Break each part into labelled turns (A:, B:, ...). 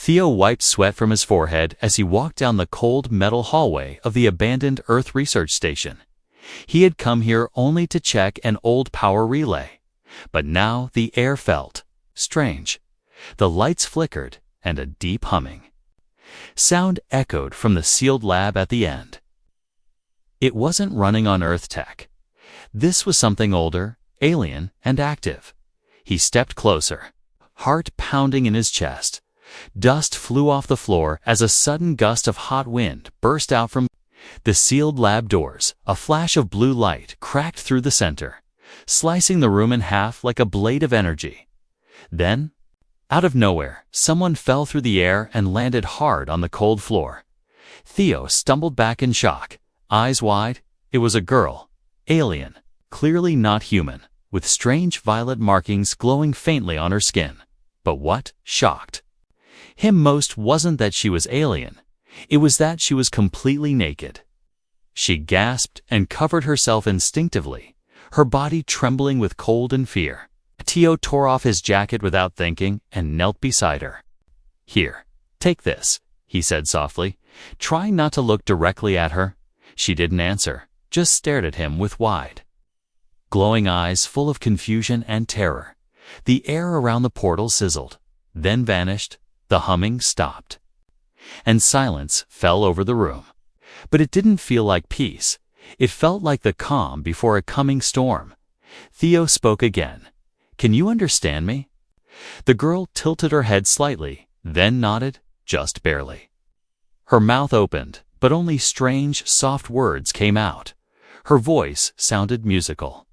A: Theo wiped sweat from his forehead as he walked down the cold metal hallway of the abandoned Earth research station. He had come here only to check an old power relay, but now the air felt strange. The lights flickered, and a deep humming sound echoed from the sealed lab at the end. It wasn't running on Earth tech. This was something older, alien, and active. He stepped closer, heart pounding in his chest. Dust flew off the floor as a sudden gust of hot wind burst out from the sealed lab doors. A flash of blue light cracked through the center, slicing the room in half like a blade of energy. Then, out of nowhere, someone fell through the air and landed hard on the cold floor. Theo stumbled back in shock, eyes wide. It was a girl, alien, clearly not human, with strange violet markings glowing faintly on her skin. But what shocked him most wasn't that she was alien. It was that she was completely naked. She gasped and covered herself instinctively, her body trembling with cold and fear. Theo tore off his jacket without thinking and knelt beside her. "Here, take this," he said softly, trying not to look directly at her. She didn't answer, just stared at him with wide, glowing eyes full of confusion and terror. The air around the portal sizzled, then vanished. The humming stopped, and silence fell over the room. But it didn't feel like peace. It felt like the calm before a coming storm. Theo spoke again. "Can you understand me?" The girl tilted her head slightly, then nodded, just barely. Her mouth opened, but only strange, soft words came out. Her voice sounded musical,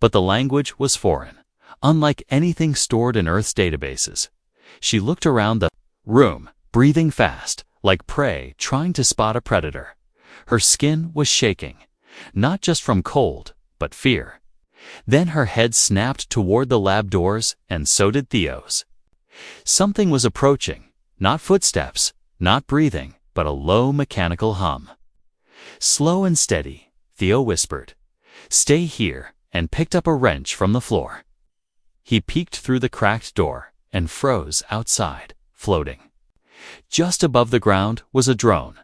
A: but the language was foreign, unlike anything stored in Earth's databases. She looked around the room, breathing fast, like prey trying to spot a predator. Her skin was shaking, not just from cold, but fear. Then her head snapped toward the lab doors, and so did Theo's. Something was approaching, not footsteps, not breathing, but a low mechanical hum. "Slow and steady," Theo whispered. "Stay here," and picked up a wrench from the floor. He peeked through the cracked door and froze outside, floating. Just above the ground was a drone.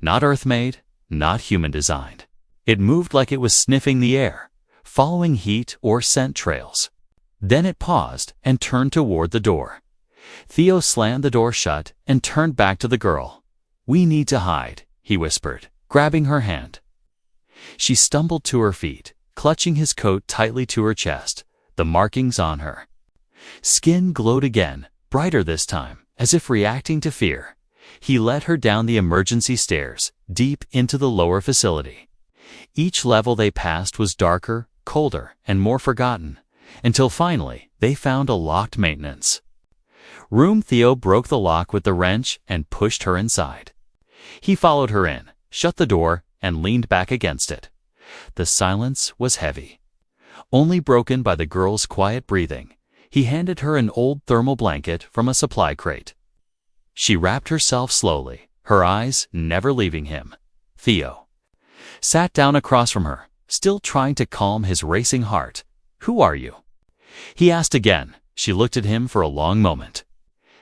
A: Not Earth-made, not human-designed. It moved like it was sniffing the air, following heat or scent trails. Then it paused and turned toward the door. Theo slammed the door shut and turned back to the girl. "We need to hide," he whispered, grabbing her hand. She stumbled to her feet, clutching his coat tightly to her chest, the markings on her skin glowed again, brighter this time, as if reacting to fear. He led her down the emergency stairs, deep into the lower facility. Each level they passed was darker, colder, and more forgotten, until finally they found a locked maintenance room. Theo broke the lock with the wrench and pushed her inside. He followed her in, shut the door, and leaned back against it. The silence was heavy, only broken by the girl's quiet breathing. He handed her an old thermal blanket from a supply crate. She wrapped herself slowly, her eyes never leaving him. Theo sat down across from her, still trying to calm his racing heart. "Who are you?" he asked again. She looked at him for a long moment,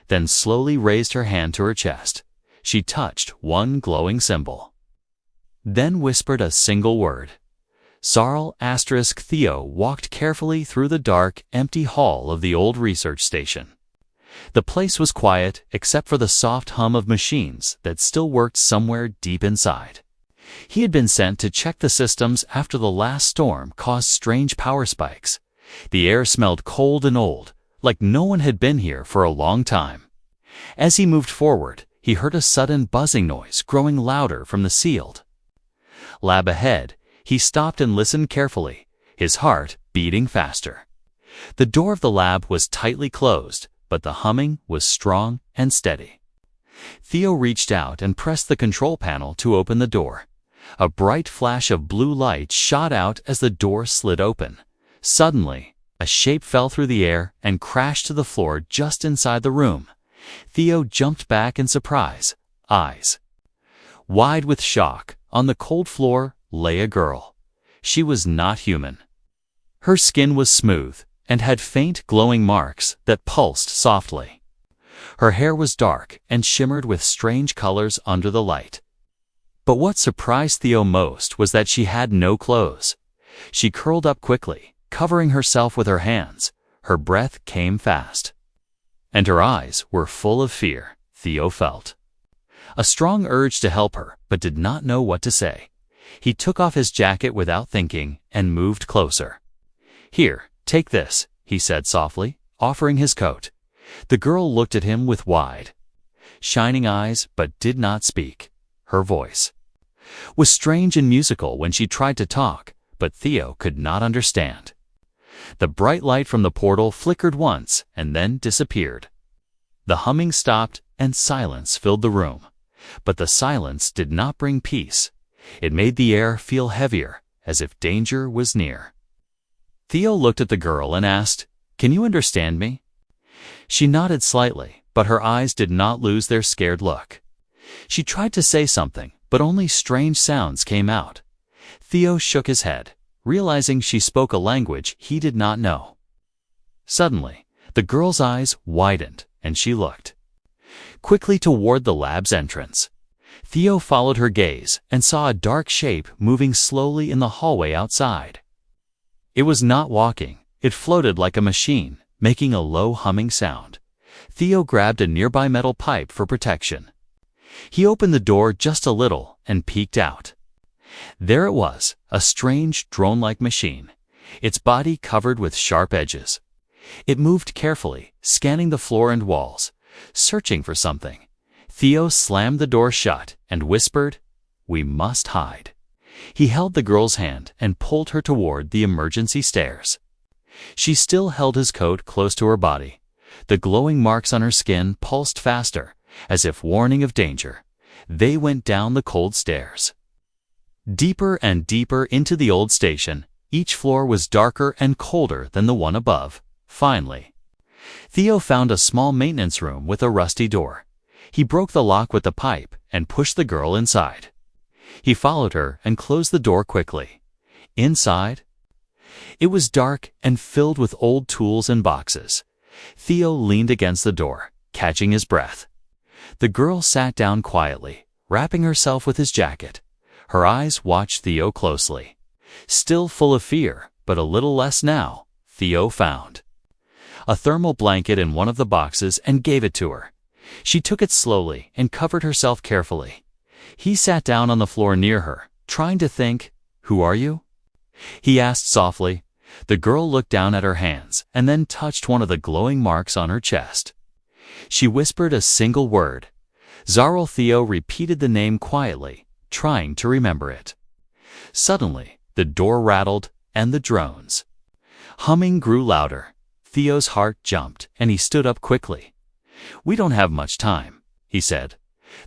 A: then slowly raised her hand to her chest. She touched one glowing symbol, then whispered a single word. Sarl *. Theo walked carefully through the dark, empty hall of the old research station. The place was quiet except for the soft hum of machines that still worked somewhere deep inside. He had been sent to check the systems after the last storm caused strange power spikes. The air smelled cold and old, like no one had been here for a long time. As he moved forward, he heard a sudden buzzing noise growing louder from the sealed lab ahead. He stopped and listened carefully, his heart beating faster. The door of the lab was tightly closed, but the humming was strong and steady. Theo reached out and pressed the control panel to open the door. A bright flash of blue light shot out as the door slid open. Suddenly, a shape fell through the air and crashed to the floor just inside the room. Theo jumped back in surprise, eyes wide with shock. On the cold floor lay a girl. She was not human. Her skin was smooth and had faint glowing marks that pulsed softly. Her hair was dark and shimmered with strange colors under the light. But what surprised Theo most was that she had no clothes. She curled up quickly, covering herself with her hands. Her breath came fast. And her eyes were full of fear, Theo felt. A strong urge to help her, but did not know what to say. He took off his jacket without thinking and moved closer. "Here, take this," he said softly, offering his coat. The girl looked at him with wide, shining eyes but did not speak. Her voice was strange and musical when she tried to talk, but Theo could not understand. The bright light from the portal flickered once and then disappeared. The humming stopped and silence filled the room. But the silence did not bring peace. It made the air feel heavier, as if danger was near. Theo looked at the girl and asked, "Can you understand me?" She nodded slightly, but her eyes did not lose their scared look. She tried to say something, but only strange sounds came out. Theo shook his head, realizing she spoke a language he did not know. Suddenly, the girl's eyes widened, and she looked quickly toward the lab's entrance. Theo followed her gaze and saw a dark shape moving slowly in the hallway outside. It was not walking, it floated like a machine, making a low humming sound. Theo grabbed a nearby metal pipe for protection. He opened the door just a little and peeked out. There it was, a strange drone-like machine, its body covered with sharp edges. It moved carefully, scanning the floor and walls, searching for something. Theo slammed the door shut and whispered, "We must hide." He held the girl's hand and pulled her toward the emergency stairs. She still held his coat close to her body. The glowing marks on her skin pulsed faster, as if warning of danger. They went down the cold stairs, deeper and deeper into the old station. Each floor was darker and colder than the one above. Finally, Theo found a small maintenance room with a rusty door. He broke the lock with the pipe and pushed the girl inside. He followed her and closed the door quickly. Inside, it was dark and filled with old tools and boxes. Theo leaned against the door, catching his breath. The girl sat down quietly, wrapping herself with his jacket. Her eyes watched Theo closely. Still full of fear, but a little less now, Theo found a thermal blanket in one of the boxes and gave it to her. She took it slowly and covered herself carefully. He sat down on the floor near her, trying to think, "Who are you?" he asked softly. The girl looked down at her hands and then touched one of the glowing marks on her chest. She whispered a single word. Zarl. Theo repeated the name quietly, trying to remember it. Suddenly, the door rattled and the drones humming grew louder. Theo's heart jumped and he stood up quickly. "We don't have much time," he said.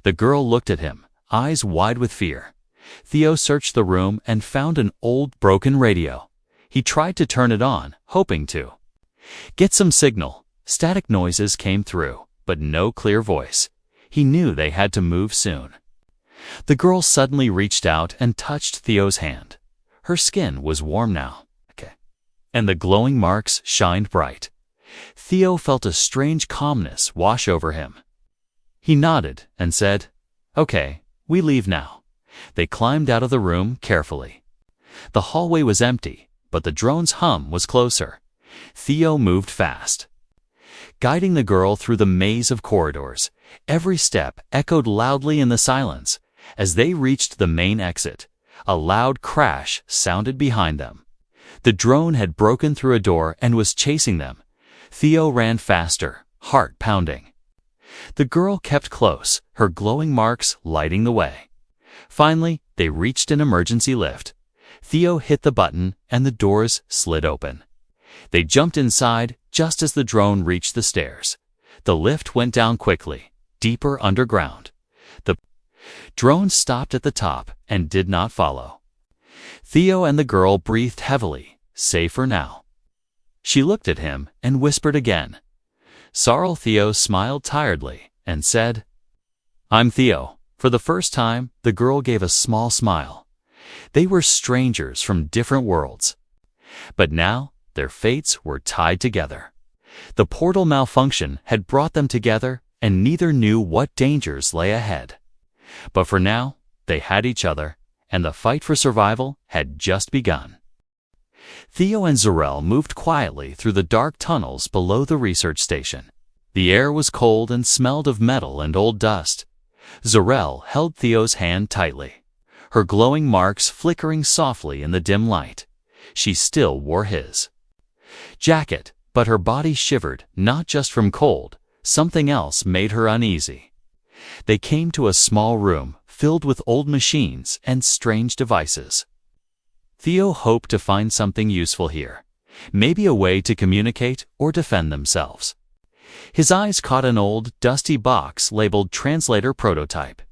A: The girl looked at him, eyes wide with fear. Theo searched the room and found an old, broken radio. He tried to turn it on, hoping to get some signal. Static noises came through, but no clear voice. He knew they had to move soon. The girl suddenly reached out and touched Theo's hand. Her skin was warm now, and the glowing marks shined bright. Theo felt a strange calmness wash over him. He nodded and said, "Okay, we leave now." They climbed out of the room carefully. The hallway was empty, but the drone's hum was closer. Theo moved fast, guiding the girl through the maze of corridors. Every step echoed loudly in the silence. As they reached the main exit, a loud crash sounded behind them. The drone had broken through a door and was chasing them. Theo ran faster, heart pounding. The girl kept close, her glowing marks lighting the way. Finally, they reached an emergency lift. Theo hit the button and the doors slid open. They jumped inside just as the drone reached the stairs. The lift went down quickly, deeper underground. The drone stopped at the top and did not follow. Theo and the girl breathed heavily, safer now. She looked at him and whispered again. Sarl. Theo smiled tiredly and said, "I'm Theo." For the first time, the girl gave a small smile. They were strangers from different worlds. But now, their fates were tied together. The portal malfunction had brought them together, and neither knew what dangers lay ahead. But for now, they had each other, and the fight for survival had just begun. Theo and Zarel moved quietly through the dark tunnels below the research station. The air was cold and smelled of metal and old dust. Zarel held Theo's hand tightly, her glowing marks flickering softly in the dim light. She still wore his jacket, but her body shivered, not just from cold. Something else made her uneasy. They came to a small room filled with old machines and strange devices. Theo hoped to find something useful here, maybe a way to communicate or defend themselves. His eyes caught an old, dusty box labeled Translator Prototype.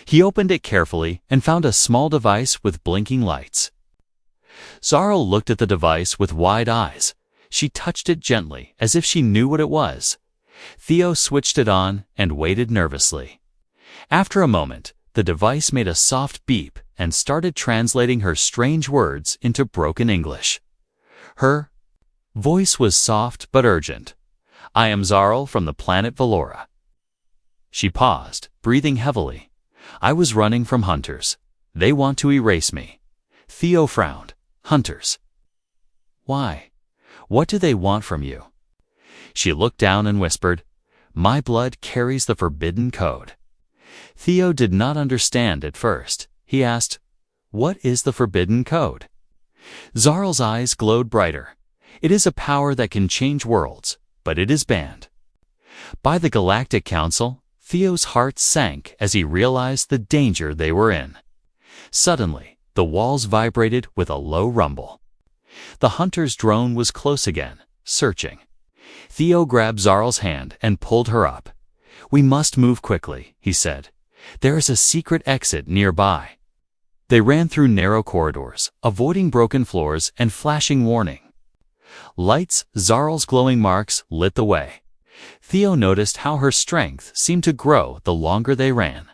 A: He opened it carefully and found a small device with blinking lights. Zarel looked at the device with wide eyes. She touched it gently, as if she knew what it was. Theo switched it on and waited nervously. After a moment, the device made a soft beep and started translating her strange words into broken English. Her voice was soft but urgent. "I am Zarel from the planet Valora." She paused, breathing heavily. "I was running from hunters. They want to erase me." Theo frowned. "Hunters? Why? What do they want from you?" She looked down and whispered, "My blood carries the forbidden code." Theo did not understand at first. He asked, "What is the forbidden code?" Zarel's eyes glowed brighter. "It is a power that can change worlds, but it is banned by the Galactic Council." Theo's heart sank as he realized the danger they were in. Suddenly, the walls vibrated with a low rumble. The hunter's drone was close again, searching. Theo grabbed Zarel's hand and pulled her up. "We must move quickly," he said. "There is a secret exit nearby." They ran through narrow corridors, avoiding broken floors and flashing warning lights. Zarel's glowing marks lit the way. Theo noticed how her strength seemed to grow the longer they ran.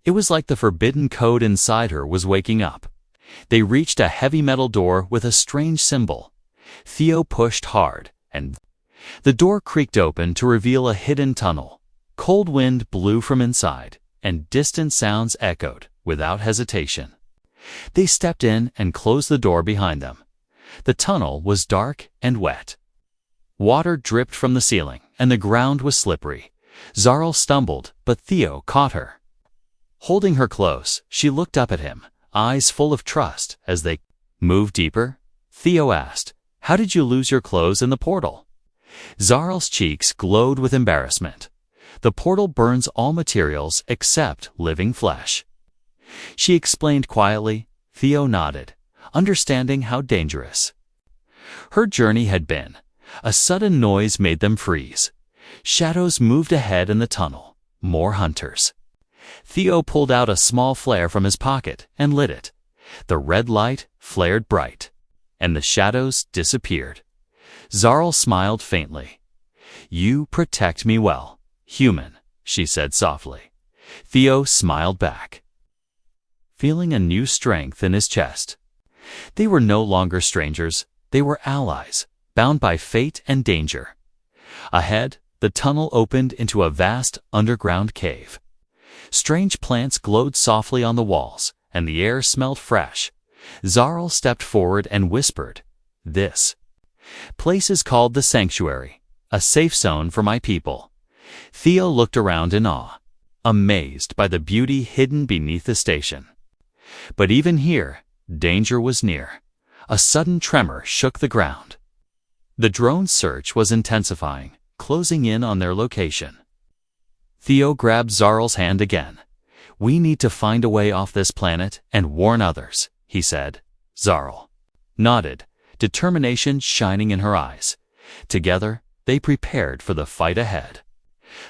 A: It was like the forbidden code inside her was waking up. They reached a heavy metal door with a strange symbol. Theo pushed hard, and the door creaked open to reveal a hidden tunnel. Cold wind blew from inside, and distant sounds echoed without hesitation. They stepped in and closed the door behind them. The tunnel was dark and wet. Water dripped from the ceiling, and the ground was slippery. Zarel stumbled, but Theo caught her. Holding her close, she looked up at him, eyes full of trust. As they moved deeper, Theo asked, "How did you lose your clothes in the portal?" Zarel's cheeks glowed with embarrassment. "The portal burns all materials except living flesh." She explained quietly. Theo nodded, understanding how dangerous her journey had been. A sudden noise made them freeze. Shadows moved ahead in the tunnel. More hunters. Theo pulled out a small flare from his pocket and lit it. The red light flared bright, and the shadows disappeared. Zarel smiled faintly. "You protect me well, human," she said softly. Theo smiled back, feeling a new strength in his chest. They were no longer strangers. They were allies, bound by fate and danger. Ahead, the tunnel opened into a vast underground cave. Strange plants glowed softly on the walls, and the air smelled fresh. Zarel stepped forward and whispered, "This place is called the Sanctuary, a safe zone for my people." Theo looked around in awe, amazed by the beauty hidden beneath the station. But even here, danger was near. A sudden tremor shook the ground. The drone's search was intensifying, closing in on their location. Theo grabbed Zarel's hand again. "We need to find a way off this planet and warn others," he said. Zarel nodded, determination shining in her eyes. Together, they prepared for the fight ahead.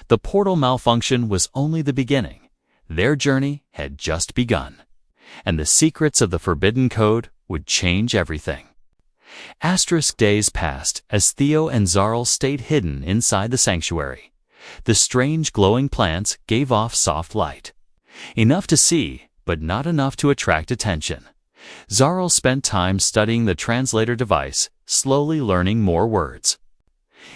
A: The portal malfunction was only the beginning. Their journey had just begun, and the secrets of the Forbidden Code would change everything. Days passed as Theo and Zarel stayed hidden inside the sanctuary. The strange glowing plants gave off soft light. Enough to see, but not enough to attract attention. Zarel spent time studying the translator device, slowly learning more words.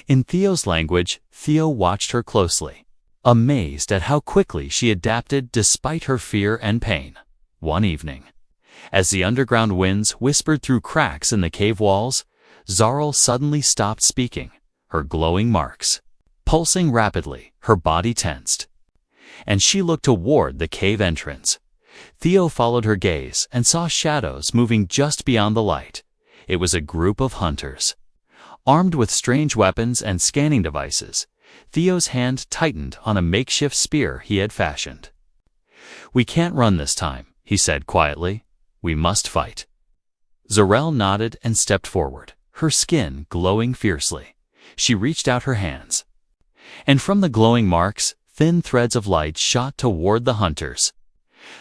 A: In Theo's language, Theo watched her closely, amazed at how quickly she adapted despite her fear and pain. One evening, as the underground winds whispered through cracks in the cave walls, Zarl suddenly stopped speaking, her glowing marks pulsing rapidly, her body tensed. And she looked toward the cave entrance. Theo followed her gaze and saw shadows moving just beyond the light. It was a group of hunters. Armed with strange weapons and scanning devices, Theo's hand tightened on a makeshift spear he had fashioned. "We can't run this time," he said quietly. "We must fight." Zarel nodded and stepped forward, her skin glowing fiercely. She reached out her hands, and from the glowing marks, thin threads of light shot toward the hunters.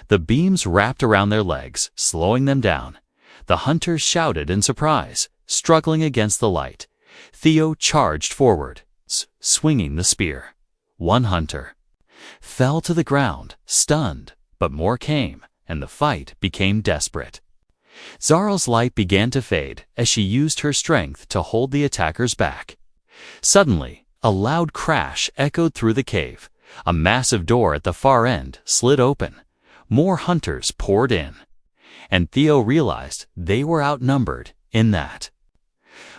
A: The beams wrapped around their legs, slowing them down. The hunters shouted in surprise, struggling against the light. Theo charged forward, swinging the spear. One hunter fell to the ground, stunned, but more came, and the fight became desperate. Zarl's light began to fade as she used her strength to hold the attackers back. Suddenly, a loud crash echoed through the cave. A massive door at the far end slid open. More hunters poured in, and Theo realized they were outnumbered. In that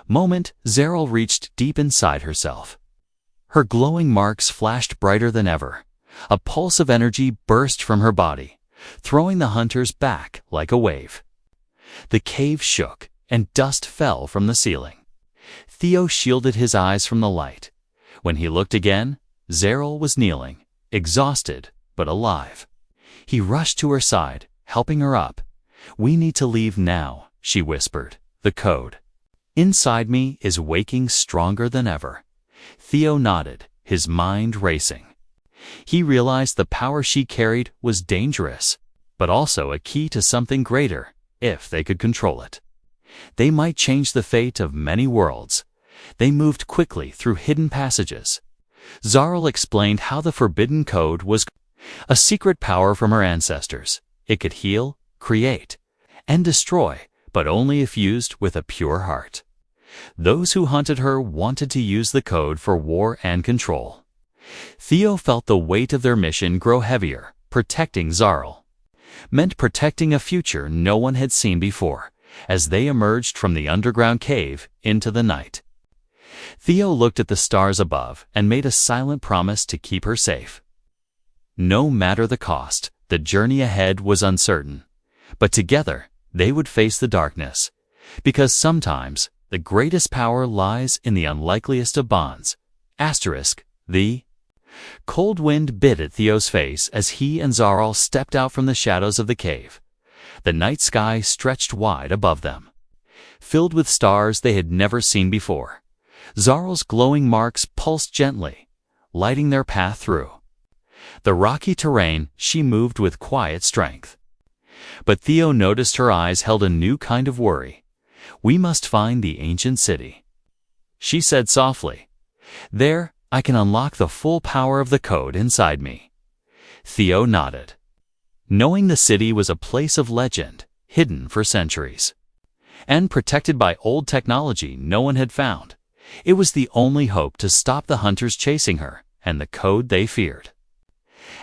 A: moment, Zarl reached deep inside herself. Her glowing marks flashed brighter than ever. A pulse of energy burst from her body, throwing the hunters back like a wave. The cave shook, and dust fell from the ceiling. Theo shielded his eyes from the light. When he looked again, Zarl was kneeling, exhausted but alive. He rushed to her side, helping her up. "We need to leave now," she whispered. "The code inside me is waking stronger than ever." Theo nodded, his mind racing. He realized the power she carried was dangerous, but also a key to something greater, if they could control it. They might change the fate of many worlds. They moved quickly through hidden passages. Zarl explained how the forbidden code was a secret power from her ancestors. It could heal, create, and destroy, but only if used with a pure heart. Those who hunted her wanted to use the code for war and control. Theo felt the weight of their mission grow heavier. Protecting Zarl meant protecting a future no one had seen before, as they emerged from the underground cave into the night. Theo looked at the stars above and made a silent promise to keep her safe. No matter the cost, the journey ahead was uncertain. But together, they would face the darkness. Because sometimes, the greatest power lies in the unlikeliest of bonds. The cold wind bit at Theo's face as he and Zarl stepped out from the shadows of the cave. The night sky stretched wide above them, filled with stars they had never seen before. Zarl's glowing marks pulsed gently, lighting their path through the rocky terrain. She moved with quiet strength. But Theo noticed her eyes held a new kind of worry. "We must find the ancient city," she said softly. "There, I can unlock the full power of the code inside me." Theo nodded, knowing the city was a place of legend, hidden for centuries, and protected by old technology no one had found. It was the only hope to stop the hunters chasing her and the code they feared.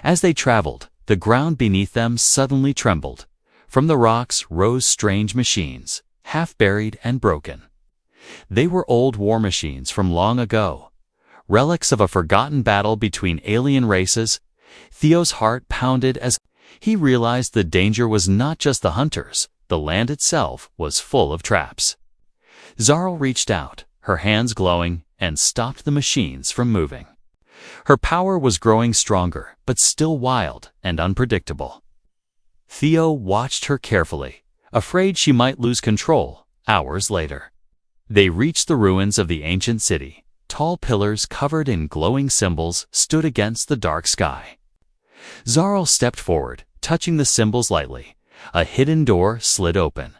A: As they traveled, the ground beneath them suddenly trembled. From the rocks rose strange machines, half buried and broken. They were old war machines from long ago, relics of a forgotten battle between alien races. Theo's heart pounded as he realized the danger was not just the hunters. The land itself was full of traps. Zarl reached out, her hands glowing, and stopped the machines from moving. Her power was growing stronger, but still wild and unpredictable. Theo watched her carefully, afraid she might lose control. Hours later, they reached the ruins of the ancient city. Tall pillars covered in glowing symbols stood against the dark sky. Zarl stepped forward, touching the symbols lightly. A hidden door slid open,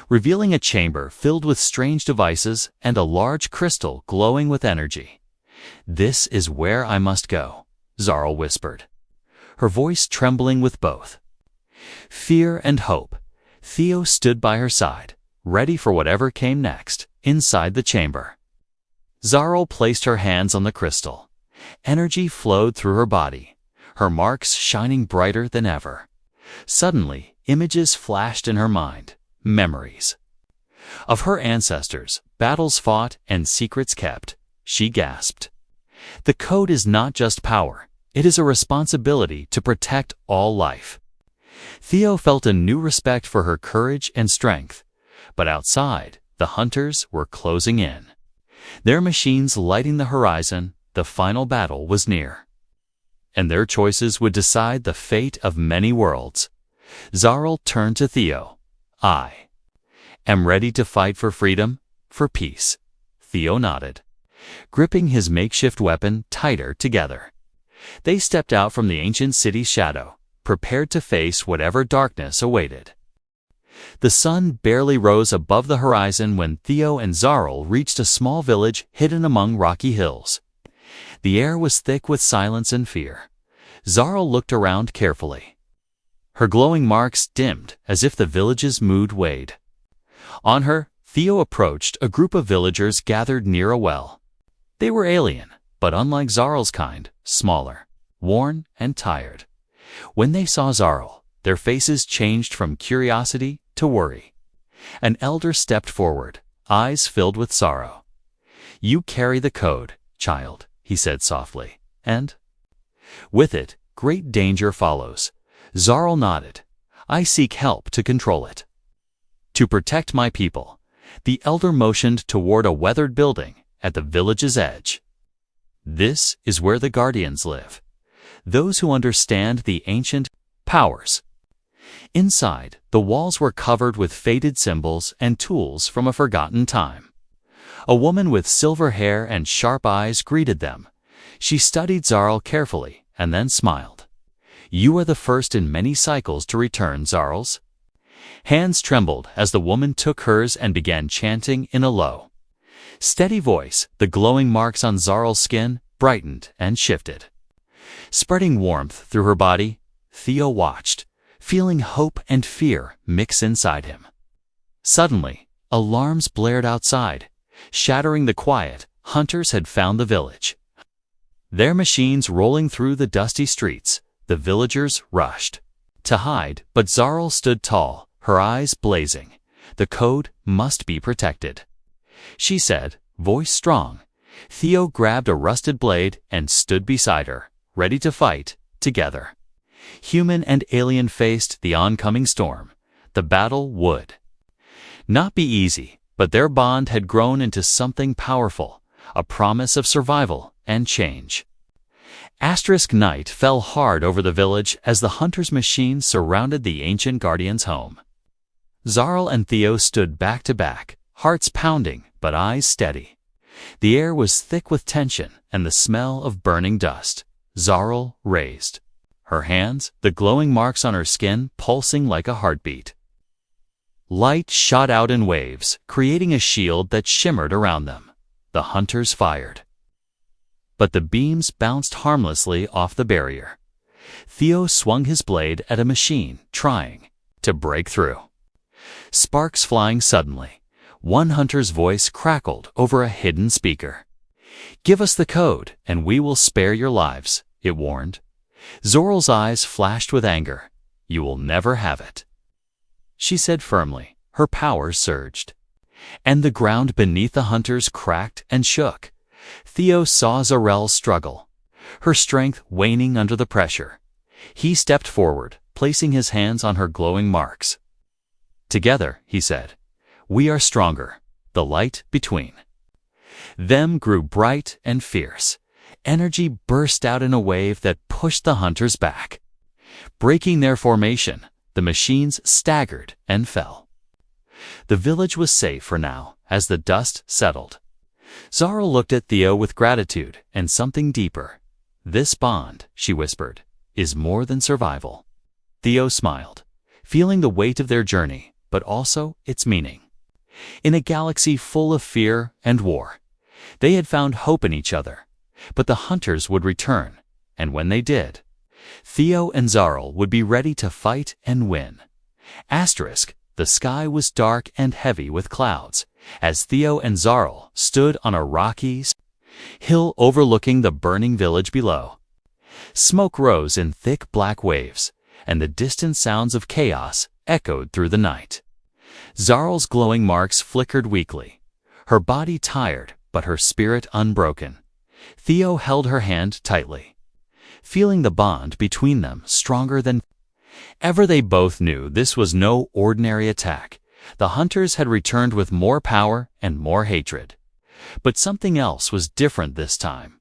A: revealing a chamber filled with strange devices and a large crystal glowing with energy. "This is where I must go," Zarl whispered, her voice trembling with both fear and hope. Theo stood by her side, ready for whatever came next. Inside the chamber, Zarl placed her hands on the crystal. Energy flowed through her body, her marks shining brighter than ever. Suddenly, images flashed in her mind, memories of her ancestors, battles fought, and secrets kept. She gasped. The code is not just power, it is a responsibility to protect all life. Theo felt a new respect for her courage and strength, but outside, the hunters were closing in. Their machines lighting the horizon, the final battle was near. And their choices would decide the fate of many worlds. Zarl turned to Theo. I am ready to fight for freedom, for peace. Theo nodded, gripping his makeshift weapon tighter together. They stepped out from the ancient city's shadow, prepared to face whatever darkness awaited. The sun barely rose above the horizon when Theo and Zarl reached a small village hidden among rocky hills. The air was thick with silence and fear. Zarl looked around carefully. Her glowing marks dimmed as if the village's mood weighed. On her, Theo approached a group of villagers gathered near a well. They were alien, but unlike Zarl's kind, smaller, worn, and tired. When they saw Zarl, their faces changed from curiosity to worry. An elder stepped forward, eyes filled with sorrow. "You carry the code, child," he said softly, "and with it, great danger follows." Zarl nodded. "I seek help to control it. To protect my people." The elder motioned toward a weathered building at the village's edge. "This is where the guardians live, those who understand the ancient powers." Inside, the walls were covered with faded symbols and tools from a forgotten time. A woman with silver hair and sharp eyes greeted them. She studied Zarl carefully and then smiled. "You are the first in many cycles to return, Zarls." Hands trembled as the woman took hers and began chanting in a low, steady voice. The glowing marks on Zarl's skin brightened and shifted, spreading warmth through her body. Theo watched, feeling hope and fear mix inside him. Suddenly, alarms blared outside, shattering the quiet. Hunters had found the village. Their machines rolling through the dusty streets, the villagers rushed to hide, but Zarl stood tall, her eyes blazing. "The code must be protected," she said, voice strong. Theo grabbed a rusted blade and stood beside her, ready to fight together. Human and alien faced the oncoming storm. The battle would not be easy, but their bond had grown into something powerful, a promise of survival and change. Night fell hard over the village as the hunter's machine surrounded the ancient guardian's home. Zarl and Theo stood back to back, hearts pounding but eyes steady. The air was thick with tension and the smell of burning dust. Zarl raised her hands, the glowing marks on her skin pulsing like a heartbeat. Light shot out in waves, creating a shield that shimmered around them. The hunters fired, but the beams bounced harmlessly off the barrier. Theo swung his blade at a machine, trying to break through. Sparks flying suddenly. One hunter's voice crackled over a hidden speaker. "Give us the code, and we will spare your lives," it warned. Zarl's eyes flashed with anger. "You will never have it," she said firmly. Her powers surged, and the ground beneath the hunters cracked and shook. Theo saw Zarl struggle, her strength waning under the pressure. He stepped forward, placing his hands on her glowing marks. "Together," he said, "we are stronger." The light between them grew bright and fierce. Energy burst out in a wave that pushed the hunters back. Breaking their formation, the machines staggered and fell. The village was safe for now as the dust settled. Zarl looked at Theo with gratitude and something deeper. "This bond," she whispered, "is more than survival." Theo smiled, feeling the weight of their journey, but also its meaning. In a galaxy full of fear and war, they had found hope in each other. But the hunters would return, and when they did, Theo and Zarl would be ready to fight and win. The sky was dark and heavy with clouds, as Theo and Zarl stood on a rocky hill overlooking the burning village below. Smoke rose in thick black waves, and the distant sounds of chaos echoed through the night. Zarl's glowing marks flickered weakly, her body tired but her spirit unbroken. Theo held her hand tightly, feeling the bond between them stronger than ever. They both knew this was no ordinary attack. The hunters had returned with more power and more hatred. But something else was different this time.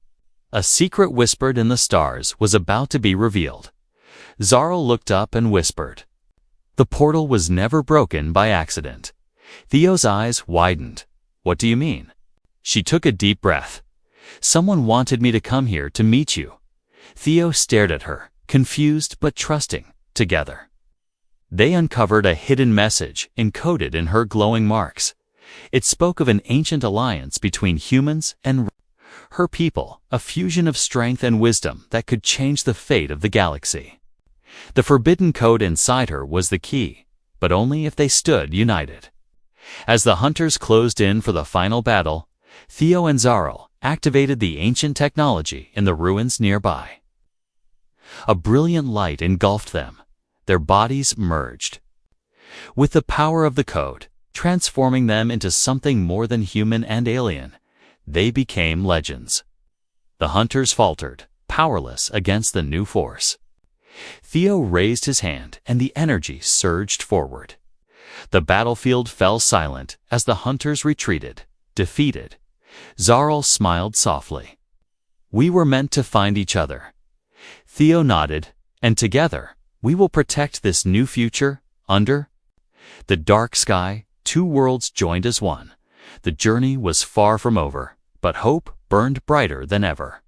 A: A secret whispered in the stars was about to be revealed. Zarl looked up and whispered. The portal was never broken by accident. Theo's eyes widened. What do you mean? She took a deep breath. Someone wanted me to come here to meet you. Theo stared at her, confused but trusting. Together, they uncovered a hidden message encoded in her glowing marks. It spoke of an ancient alliance between humans and her people, a fusion of strength and wisdom that could change the fate of the galaxy. The forbidden code inside her was the key, but only if they stood united. As the hunters closed in for the final battle, Theo and Zarl activated the ancient technology in the ruins nearby. A brilliant light engulfed them. Their bodies merged with the power of the code, transforming them into something more than human and alien. They became legends. The hunters faltered, powerless against the new force. Theo raised his hand, and the energy surged forward. The battlefield fell silent as the hunters retreated, defeated. Zarl smiled softly. We were meant to find each other. Theo nodded, and together, we will protect this new future. Under the dark sky, two worlds joined as one. The journey was far from over, but hope burned brighter than ever.